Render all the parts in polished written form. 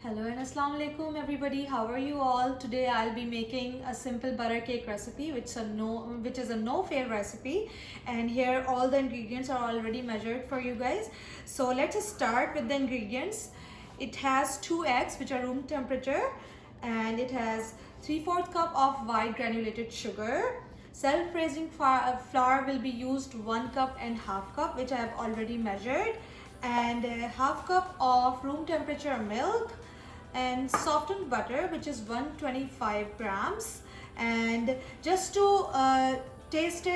Hello and Assalamu alaikum everybody. How are you all? Today I'll be making a simple butter cake recipe which is a no fail recipe, and here all the ingredients are already measured for you guys. So let's start with the ingredients. It has 2 eggs which are room temperature, and it has 3/4 cup of white granulated sugar. Self-raising flour will be used 1 cup and half cup, which I have already measured, and half cup of room temperature milk, and softened butter which is 125 grams. And just to taste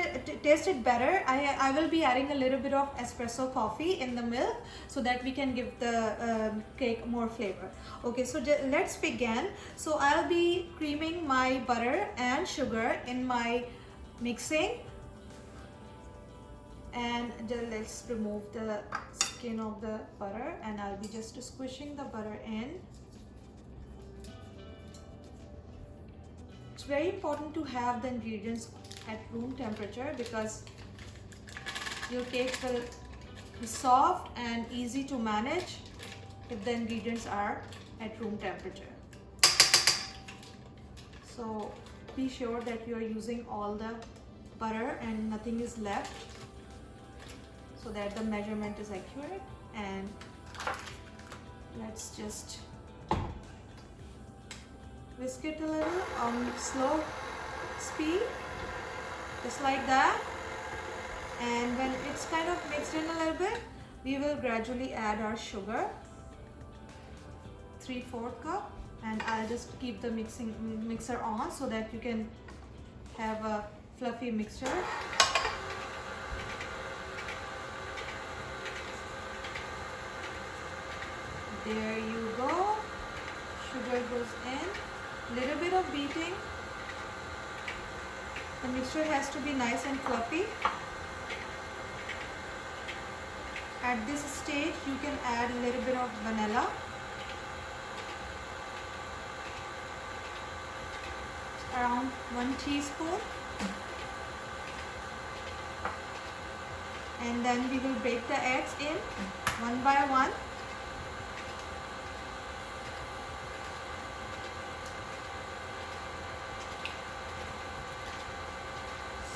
it better, I will be adding a little bit of espresso coffee in the milk so that we can give the cake more flavor. Okay, so let's begin. So I'll be creaming my butter and sugar in my mixing, and let's remove the skin of the butter, and I'll be just squishing the butter in. It's very important to have the ingredients at room temperature because your cake will be soft and easy to manage if the ingredients are at room temperature. So be sure that you are using all the butter and nothing is left, so that the measurement is accurate. And let's just whisk it a little on slow speed, just like that. And when it's kind of mixed in a little bit, we will gradually add our sugar, 3/4 cup, and I'll just keep the mixer on so that you can have a fluffy mixture. There you go. Sugar goes in. Little bit of beating. The mixture has to be nice and fluffy. At this stage, you can add a little bit of vanilla. Around 1 teaspoon. And then we will break the eggs in one by one.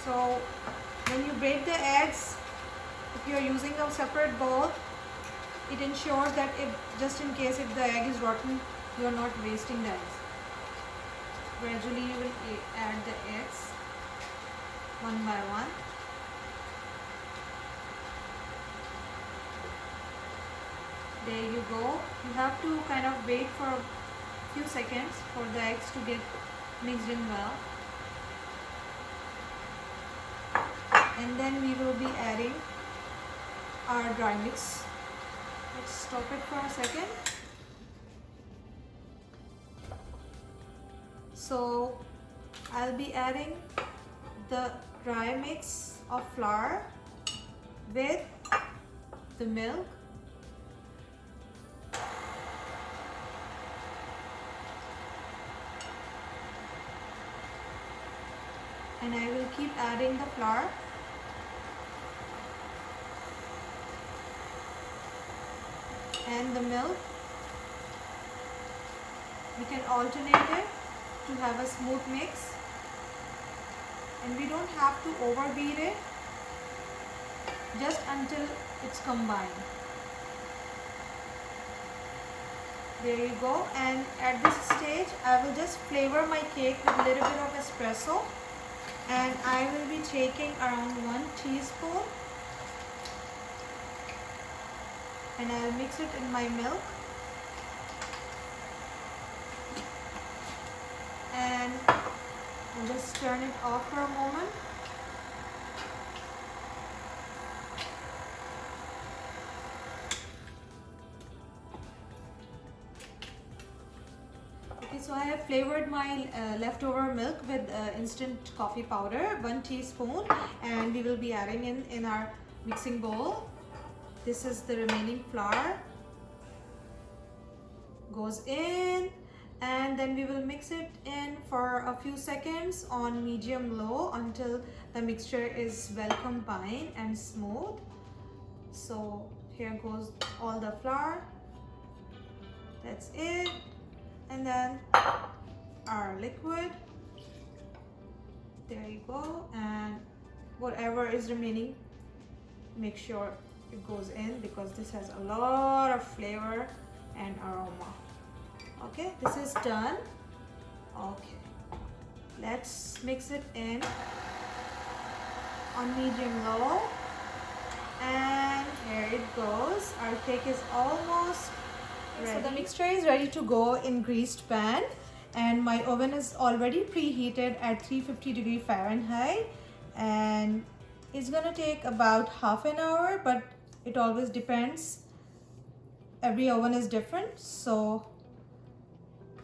So when you break the eggs, if you are using a separate bowl, it ensures that just in case if the egg is rotten, you are not wasting the eggs. Gradually you will add the eggs one by one. There you go. You have to kind of wait for a few seconds for the eggs to get mixed in well. And then we will be adding our dry mix. Let's stop it for a second. So I'll be adding the dry mix of flour with the milk. And I will keep adding the flour. And the milk. We can alternate it to have a smooth mix, and we don't have to overbeat it, just until it's combined. There you go. And at this stage, I will just flavor my cake with a little bit of espresso, and I will be taking around 1 teaspoon. And I'll mix it in my milk, and I'll just turn it off for a moment. Okay, so I have flavored my leftover milk with instant coffee powder, 1 teaspoon, and we will be adding in our mixing bowl. This is the remaining flour. Goes in, and then we will mix it in for a few seconds on medium-low until the mixture is well combined and smooth. So here goes all the flour, the That's it. And then our liquid. There you go. And whatever is remaining, make sure it goes in because this has a lot of flavor and aroma. Okay, this is done. Okay, let's mix it in on medium low. And here it goes. Our cake is almost ready. So the mixture is ready to go in greased pan, and my oven is already preheated at 350 Fahrenheit, and it's gonna take about half an hour, but it always depends. Every oven is different, so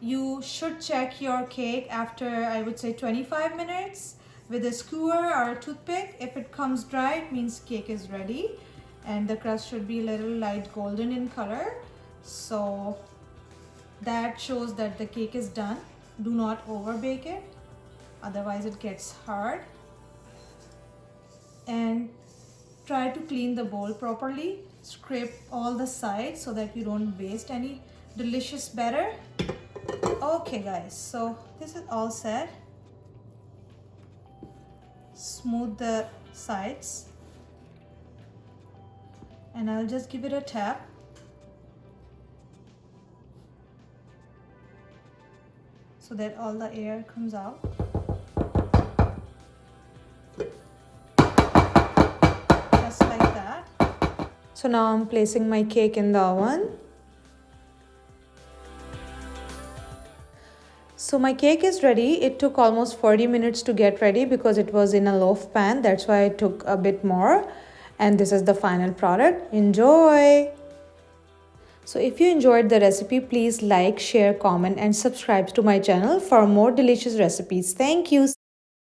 you should check your cake after, I would say, 25 minutes with a skewer or a toothpick. If it comes dry, it means cake is ready, and the crust should be a little light golden in color. So that shows that the cake is done. Do not over bake it, otherwise it gets hard. And try to clean the bowl properly. Scrape all the sides so that you don't waste any delicious batter. Okay guys, so this is all set. Smooth the sides, and I'll just give it a tap. So that all the air comes out. Just like that. So now I'm placing my cake in the oven. So my cake is ready. It took almost 40 minutes to get ready because it was in a loaf pan. That's why it took a bit more. And this is the final product. Enjoy! So if you enjoyed the recipe, please like, share, comment and subscribe to my channel for more delicious recipes. Thank you.